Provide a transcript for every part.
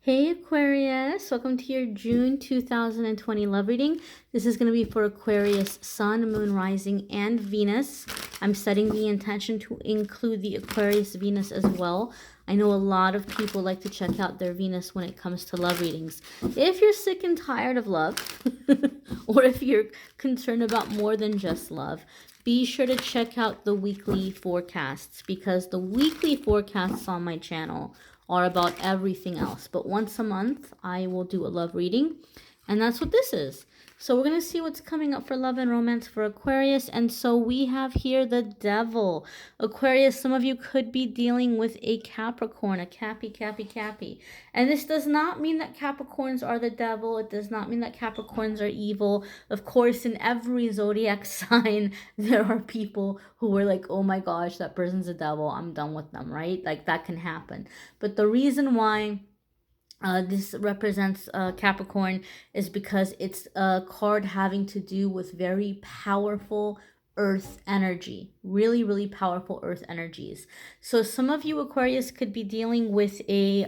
Hey Aquarius, welcome to your June 2020 love reading. This is going to be for Aquarius Sun, Moon, Rising, and Venus. I'm setting the intention to include the Aquarius Venus as well. I know a lot of people like to check out their Venus when it comes to love readings. If you're sick and tired of love, or if you're concerned about more than just love, be sure to check out the weekly forecasts, because the weekly forecasts on my channel are about everything else. But once a month, I will do a love reading, and that's what this is. So we're going to see what's coming up for love and romance for Aquarius. And so we have here the Devil. Aquarius, some of you could be dealing with a Capricorn, a Cappy. And this does not mean that Capricorns are the devil. It does not mean that Capricorns are evil. Of course, in every zodiac sign, there are people who are like, oh my gosh, that person's a devil. I'm done with them, right? Like, that can happen. But the reason why this represents Capricorn is because it's a card having to do with very powerful earth energy, really powerful earth energies. So some of you Aquarius could be dealing with a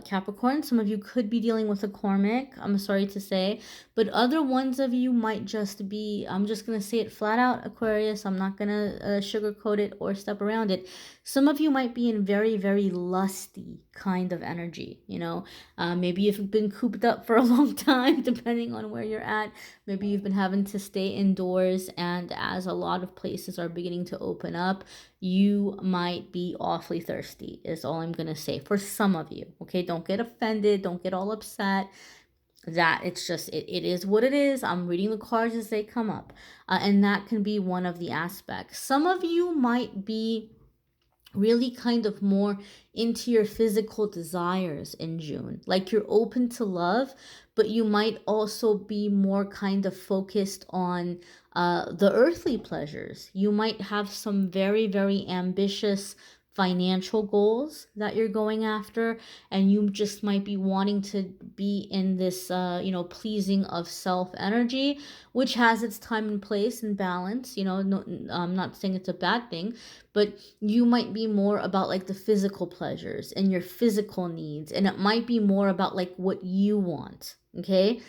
Capricorn. Some of you could be dealing with a Karmic, I'm sorry to say, but other ones of you might just be, I'm just going to say it flat out, Aquarius. I'm not going to sugarcoat it or step around it. Some of you might be in very lusty kind of energy, you know. Maybe you've been cooped up for a long time, depending on where you're at. Maybe you've been having to stay indoors, and as a lot of places are beginning to open up, you might be awfully thirsty, is all I'm going to say for some of you. Okay, don't get offended, don't get all upset. That it's just, it is what it is. I'm reading the cards as they come up, and that can be one of the aspects. Some of you might be really kind of more into your physical desires in June. Like, you're open to love, but you might also be more kind of focused on the earthly pleasures. You might have some very ambitious financial goals that you're going after, and you just might be wanting to be in this pleasing of self energy, which has its time and place and balance. No, I'm not saying it's a bad thing, but you might be more about like the physical pleasures and your physical needs, and it might be more about like what you want. Okay,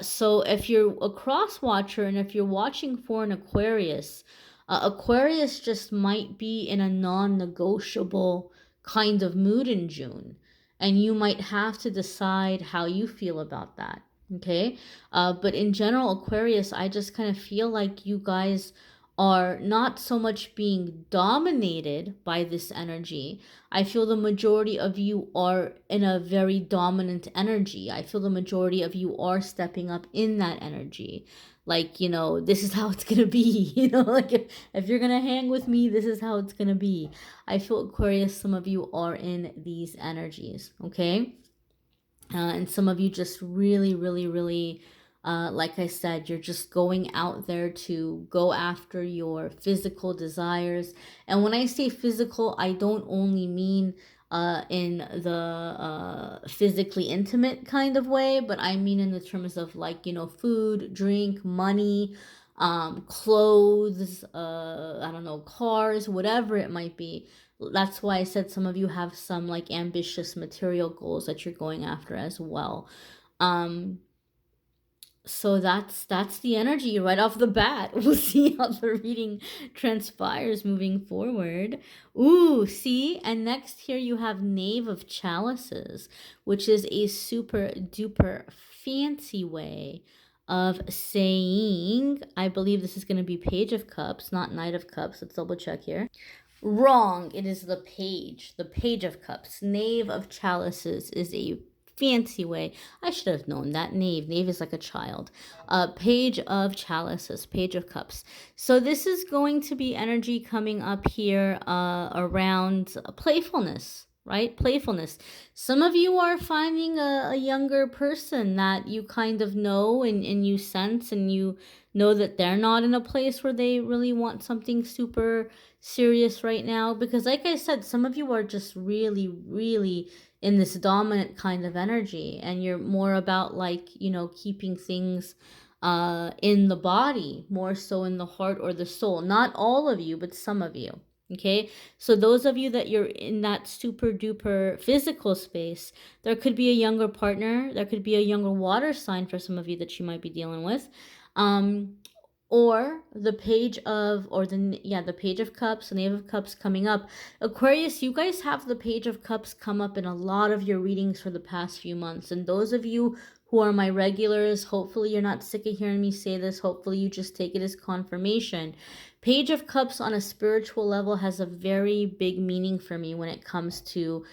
so if you're a cross watcher and if you're watching for an Aquarius, Aquarius just might be in a non-negotiable kind of mood in June, and you might have to decide how you feel about that. Okay, but in general, Aquarius, I just kind of feel like you guys are not so much being dominated by this energy. I feel the majority of you are in a very dominant energy. I feel the majority of you are stepping up in that energy. Like, this is how it's going to be. Like, if you're going to hang with me, this is how it's going to be. I feel, Aquarius, some of you are in these energies, okay? And some of you just really like I said, you're just going out there to go after your physical desires. And when I say physical, I don't only mean in the physically intimate kind of way, but I mean in the terms of like, food, drink, money, clothes, I don't know, cars, whatever it might be. That's why I said some of you have some like ambitious material goals that you're going after as well. So that's the energy right off the bat. We'll see how the reading transpires moving forward. Ooh, see? And next here you have Knave of Chalices, which is a super duper fancy way of saying, I believe this is going to be Page of Cups, not Knight of Cups. Let's double check here. Wrong. It is the Page of Cups. Knave of Chalices is a fancy way. I should have known that. Knave is like a child. Page of Chalices, Page of Cups. So this is going to be energy coming up here around playfulness, right? Playfulness. Some of you are finding a younger person that you kind of know and you sense, and you know that they're not in a place where they really want something super serious right now. Because like I said, some of you are just really in this dominant kind of energy, and you're more about like, keeping things in the body more so in the heart or the soul. Not all of you, but some of you. Okay, so those of you that you're in that super duper physical space, there could be a younger partner, there could be a younger water sign for some of you that you might be dealing with. Or the page of, or the page of cups, the knave of cups coming up. Aquarius, you guys have the page of cups come up in a lot of your readings for the past few months. And those of you who are my regulars, hopefully you're not sick of hearing me say this. Hopefully you just take it as confirmation. Page of cups on a spiritual level has a very big meaning for me when it comes to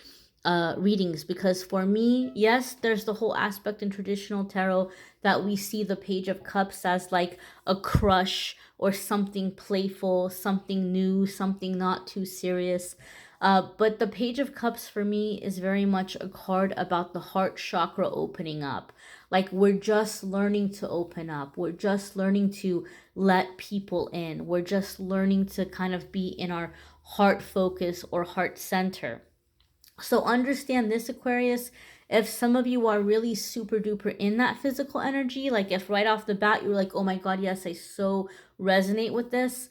readings, because for me, yes, there's the whole aspect in traditional tarot that we see the page of cups as like a crush or something playful, something new, something not too serious. But the page of cups for me is very much a card about the heart chakra opening up. Like we're just learning to open up. We're just learning to let people in. We're just learning to kind of be in our heart focus or heart center. So understand this, Aquarius, if some of you are really super duper in that physical energy, like if right off the bat you're like, oh my God, yes, I so resonate with this,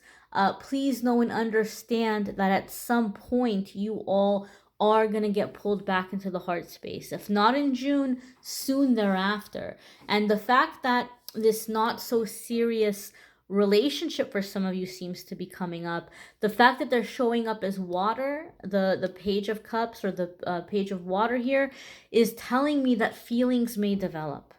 please know and understand that at some point you all are going to get pulled back into the heart space. If not in June, soon thereafter. And the fact that this not so serious relationship for some of you seems to be coming up, the fact that they're showing up as water, the page of cups or the page of water here, is telling me that feelings may develop.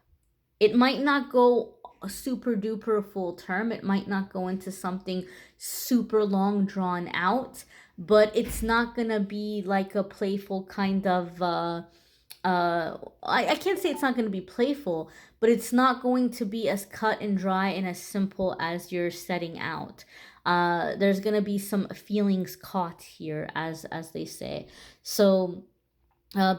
It might not go a super duper full term, it might not go into something super long drawn out, but it's not gonna be like a playful kind of I can't say it's not going to be playful, but it's not going to be as cut and dry and as simple as you're setting out. There's going to be some feelings caught here, as they say. So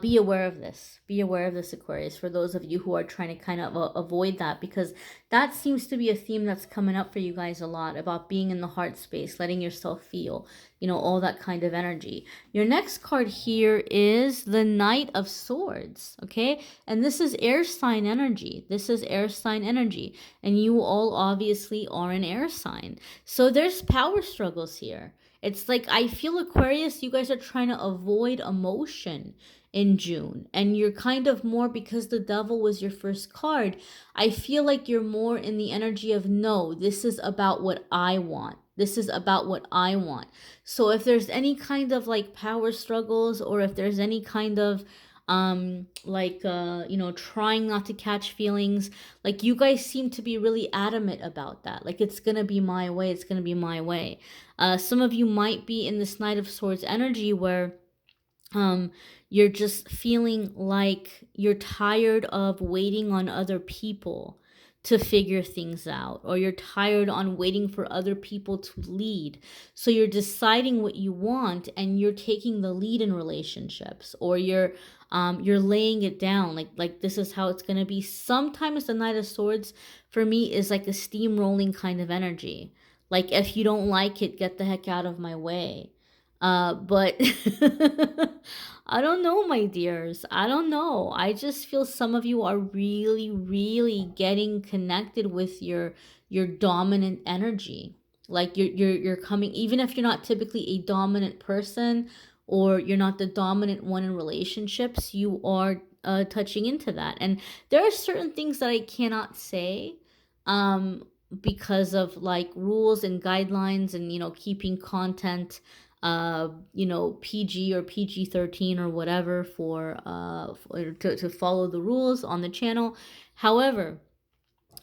be aware of this. Be aware of this, Aquarius, for those of you who are trying to kind of avoid that, because that seems to be a theme that's coming up for you guys a lot, about being in the heart space, letting yourself feel, you know, all that kind of energy. Your next card here is the Knight of Swords, okay? And this is air sign energy. This is air sign energy. And you all obviously are an air sign. So there's power struggles here. It's like, I feel, Aquarius, you guys are trying to avoid emotion in June. And you're kind of more, because the Devil was your first card, I feel like you're more in the energy of, no, this is about what I want. This is about what I want. So if there's any kind of like power struggles, or if there's any kind of you know, trying not to catch feelings, like you guys seem to be really adamant about that. Like, it's gonna be my way, it's gonna be my way. Some of you might be in this Knight of Swords energy where you're just feeling like you're tired of waiting on other people to figure things out, or you're tired on waiting for other people to lead. So you're deciding what you want and you're taking the lead in relationships, or you're laying it down, like this is how it's going to be. Sometimes the Knight of Swords for me is like a steamrolling kind of energy. Like, if you don't like it, get the heck out of my way. But I don't know, my dears. I don't know. I just feel some of you are really, really getting connected with your dominant energy. Like you're coming, even if you're not typically a dominant person, or you're not the dominant one in relationships, you are touching into that. And there are certain things that I cannot say because of like rules and guidelines, and, you know, keeping content you know, PG or PG-13 or whatever, to follow the rules on the channel. However,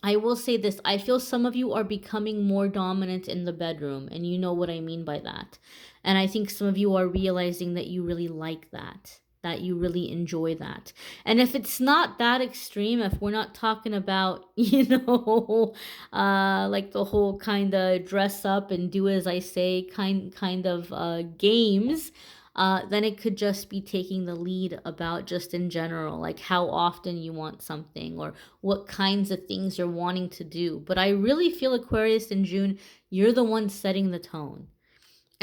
I will say this, I feel some of you are becoming more dominant in the bedroom, and you know what I mean by that. And I think some of you are realizing that you really like that you really enjoy that. And if it's not that extreme, if we're not talking about, you know, like the whole kind of dress up and do as I say kind of games, then it could just be taking the lead about just in general, like how often you want something, or what kinds of things you're wanting to do. But I really feel, Aquarius, in June, you're the one setting the tone.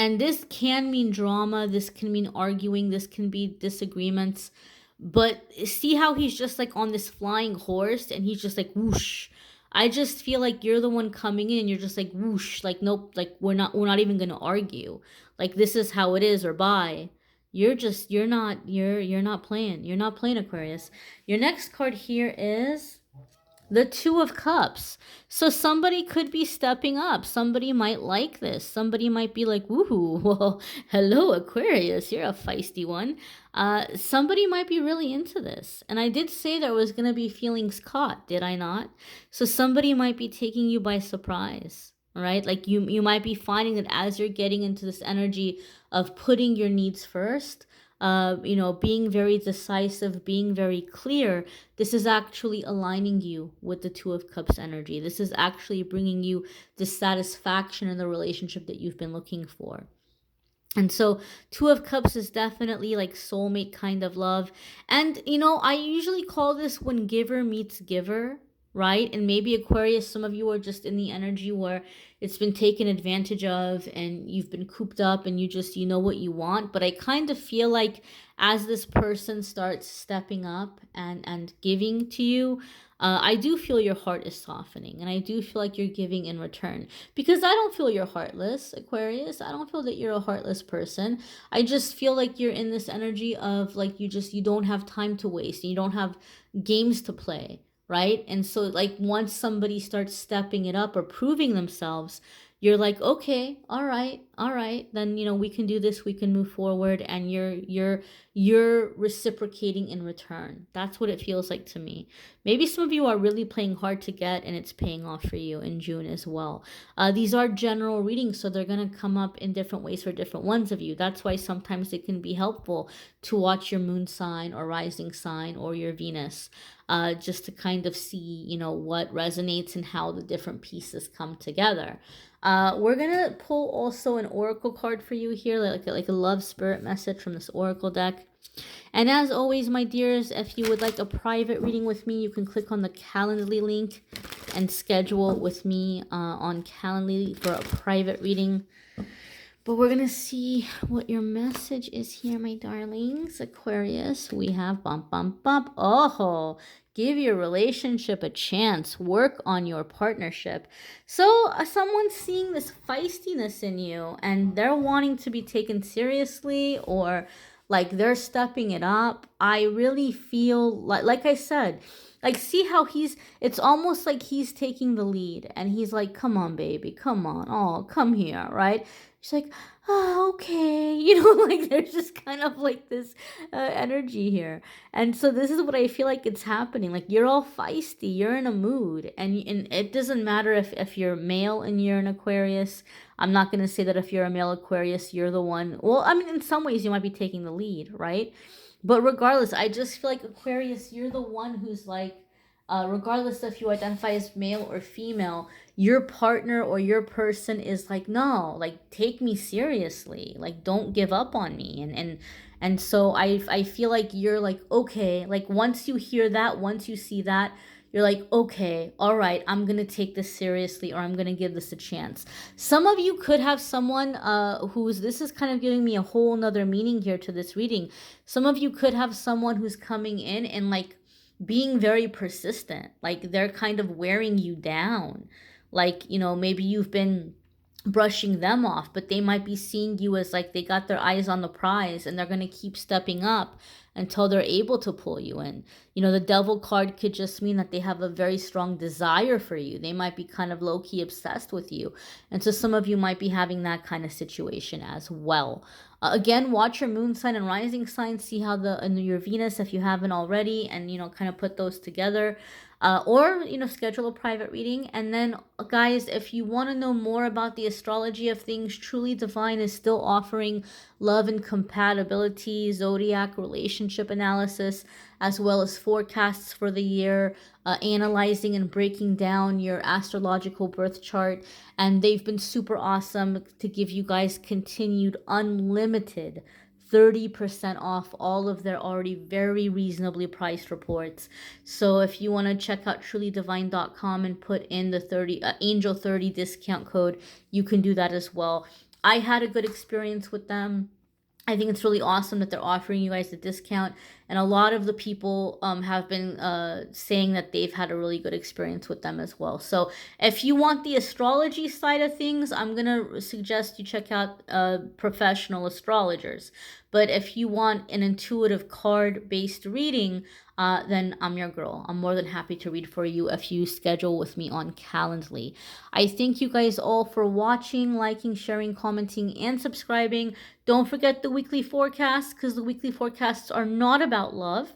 And this can mean drama, this can mean arguing, this can be disagreements. But see how he's just like on this flying horse and he's just like whoosh. I just feel like you're the one coming in and you're just like whoosh, like nope, like we're not even gonna argue. like this is how it is or bye. You're not playing. You're not playing, Aquarius. Your next card here is the Two of Cups. So somebody could be stepping up. Somebody might like this. Somebody might be like, woohoo, well, hello, Aquarius, you're a feisty one. Somebody might be really into this. And I did say there was going to be feelings caught, did I not? So somebody might be taking you by surprise. All right, like you might be finding that as you're getting into this energy of putting your needs first, being very decisive, being very clear, this is actually aligning you with the Two of Cups energy. This is actually bringing you the satisfaction in the relationship that you've been looking for. And so Two of Cups is definitely like soulmate kind of love. And, I usually call this when giver meets giver, right? And maybe Aquarius, some of you are just in the energy where it's been taken advantage of and you've been cooped up and you know what you want. But I kind of feel like as this person starts stepping up and giving to you, I do feel your heart is softening, and I do feel like you're giving in return, because I don't feel you're heartless, Aquarius. I don't feel that you're a heartless person. I just feel like you're in this energy of like you don't have time to waste, and you don't have games to play, right? And so like once somebody starts stepping it up or proving themselves, you're like, okay, all right, then we can do this, we can move forward, and you're reciprocating in return. That's what it feels like to me. Maybe some of you are really playing hard to get, and it's paying off for you in June as well. These are general readings, so they're going to come up in different ways for different ones of you. That's why sometimes it can be helpful to watch your moon sign or rising sign or your Venus, just to kind of see, what resonates and how the different pieces come together. We're gonna pull also an oracle card for you here, like a love spirit message from this oracle deck. And as always, my dears, if you would like a private reading with me, you can click on the Calendly link and schedule with me on Calendly for a private reading. But we're going to see what your message is here, my darlings. Aquarius, we have bump, bump, bump. Oh, give your relationship a chance. Work on your partnership. So someone's seeing this feistiness in you, and they're wanting to be taken seriously, or like they're stepping it up. I really feel like I said, like, see how it's almost like he's taking the lead, and he's like, come on, baby, come on. Oh, come here, right? She's like, oh, okay. Like there's just kind of like this energy here. And so this is what I feel like it's happening. Like you're all feisty. You're in a mood. And it doesn't matter if you're male and you're an Aquarius. I'm not going to say that if you're a male Aquarius, you're the one. Well, I mean, in some ways you might be taking the lead, right? But regardless, I just feel like Aquarius, you're the one who's like, regardless if you identify as male or female, your partner or your person is like, no, like take me seriously, like don't give up on me. And so I feel like you're like, okay, like once you hear that, once you see that, you're like, okay, all right, I'm gonna take this seriously, or I'm gonna give this a chance. Some of you could have someone this is kind of giving me a whole nother meaning here to this reading. Some of you could have someone who's coming in and like being very persistent, like they're kind of wearing you down. Like, maybe you've been brushing them off, but they might be seeing you as like they got their eyes on the prize, and they're going to keep stepping up until they're able to pull you in. The Devil card could just mean that they have a very strong desire for you. They might be kind of low-key obsessed with you. And so some of you might be having that kind of situation as well. Again, watch your moon sign and rising sign, see how your Venus, if you haven't already, and kind of put those together. Or schedule a private reading. And then guys, if you want to know more about the astrology of things, Truly Divine is still offering love and compatibility, zodiac relationship analysis, as well as forecasts for the year, analyzing and breaking down your astrological birth chart. And they've been super awesome to give you guys continued unlimited 30% off all of their already very reasonably priced reports. So if you want to check out trulydivine.com and put in the Angel 30 discount code, you can do that as well. I had a good experience with them. I think it's really awesome that they're offering you guys a discount, and a lot of the people have been saying that they've had a really good experience with them as well. So if you want the astrology side of things, I'm gonna suggest you check out professional astrologers. But if you want an intuitive card-based reading, then I'm your girl. I'm more than happy to read for you if you schedule with me on Calendly. I thank you guys all for watching, liking, sharing, commenting, and subscribing. Don't forget the weekly forecasts, because the weekly forecasts are not about love.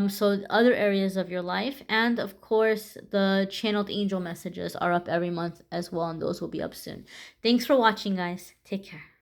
So other areas of your life. And of course, the channeled angel messages are up every month as well, and those will be up soon. Thanks for watching, guys. Take care.